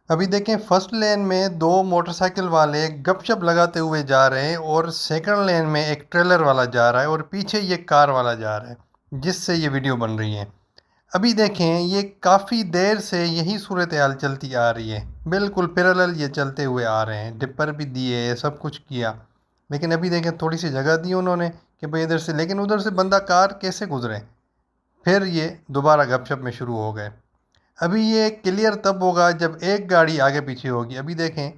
अभी देखें फर्स्ट लेन में दो मोटरसाइकिल वाले गपशप लगाते हुए जा रहे हैं और सेकंड लेन में एक ट्रेलर वाला जा रहा है और पीछे ये कार वाला जा रहा है जिससे ये वीडियो बन रही है। अभी देखें ये काफ़ी देर से यही सूरत हाल चलती आ रही है, बिल्कुल पैरेलल ये चलते हुए आ रहे हैं, डिपर भी दिए सब कुछ किया। लेकिन अभी देखें थोड़ी सी जगह दी उन्होंने कि भाई इधर से, लेकिन उधर से बंदा कार कैसे गुजरे। फिर ये दोबारा गपशप में शुरू हो गए। अभी ये क्लियर तब होगा जब एक गाड़ी आगे पीछे होगी। अभी देखें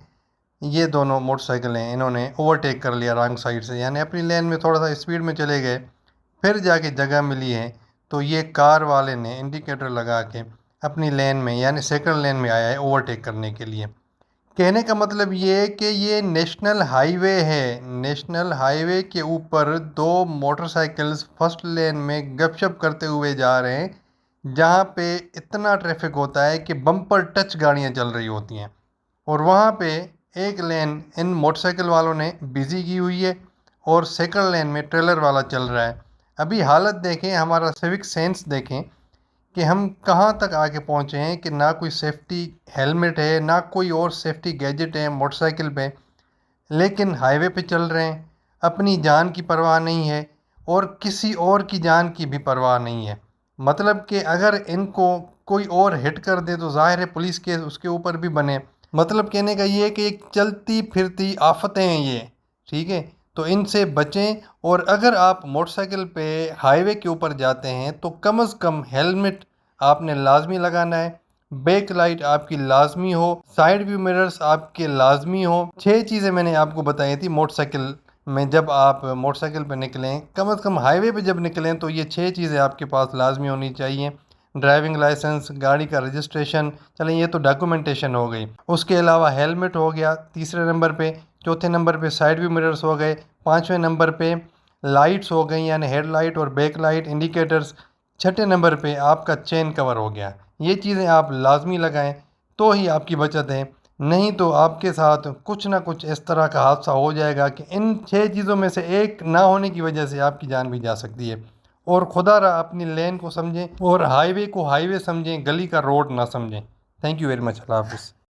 ये दोनों मोटरसाइकिलें इन्होंने ओवरटेक कर लिया रॉन्ग साइड से, यानी अपनी लेन में थोड़ा सा स्पीड में चले गए। फिर जाके जगह मिली है तो ये कार वाले ने इंडिकेटर लगा के अपनी लेन में यानी सेकंड लेन में आया है ओवरटेक करने के लिए। कहने का मतलब ये है कि ये नेशनल हाईवे है, नेशनल हाईवे के ऊपर दो मोटरसाइकिल्स फर्स्ट लेन में गपशप करते हुए जा रहे हैं जहाँ पे इतना ट्रैफिक होता है कि बम्पर टच गाड़ियाँ चल रही होती हैं। और वहाँ पे एक लेन इन मोटरसाइकिल वालों ने बिज़ी की हुई है और सेकंड लेन में ट्रेलर वाला चल रहा है। अभी हालत देखें, हमारा सिविक सेंस देखें कि हम कहाँ तक आके पहुँचे हैं कि ना कोई सेफ्टी हेलमेट है ना कोई और सेफ्टी गैजेट है मोटरसाइकिल पे, लेकिन हाईवे पे चल रहे हैं। अपनी जान की परवाह नहीं है और किसी और की जान की भी परवाह नहीं है। मतलब कि अगर इनको कोई और हिट कर दे तो जाहिर है पुलिस केस उसके ऊपर भी बने। मतलब कहने का ये है कि एक चलती फिरती आफतें हैं ये, ठीक है। तो इनसे बचें और अगर आप मोटरसाइकिल पे हाईवे के ऊपर जाते हैं तो कम से कम हेलमेट आपने लाजमी लगाना है, बैक लाइट आपकी लाजमी हो, साइड व्यू मिरर्स आपके लाजमी हो। छह चीज़ें मैंने आपको बताई थी मोटरसाइकिल में, जब आप मोटरसाइकिल पे निकलें कम से कम हाईवे पे जब निकलें तो ये छह चीज़ें आपके पास लाजमी होनी चाहिए। ड्राइविंग लाइसेंस, गाड़ी का रजिस्ट्रेशन, चलें ये तो डॉक्यूमेंटेशन हो गई। उसके अलावा हेलमेट हो गया तीसरे नंबर पे, चौथे नंबर पे साइड व्यू मिरर्स हो गए, पाँचवें नंबर पे लाइट्स हो गई यानी हेडलाइट और बैक लाइट इंडिकेटर्स, छठे नंबर पे आपका चेन कवर हो गया। ये चीज़ें आप लाजमी लगाएं तो ही आपकी बचत है, नहीं तो आपके साथ कुछ ना कुछ इस तरह का हादसा हो जाएगा कि इन छह चीज़ों में से एक ना होने की वजह से आपकी जान भी जा सकती है। और खुदा रहा अपनी लेन को समझें और हाईवे को हाईवे समझें, गली का रोड ना समझें। Thank you very much. अल्लाह हाफिज़।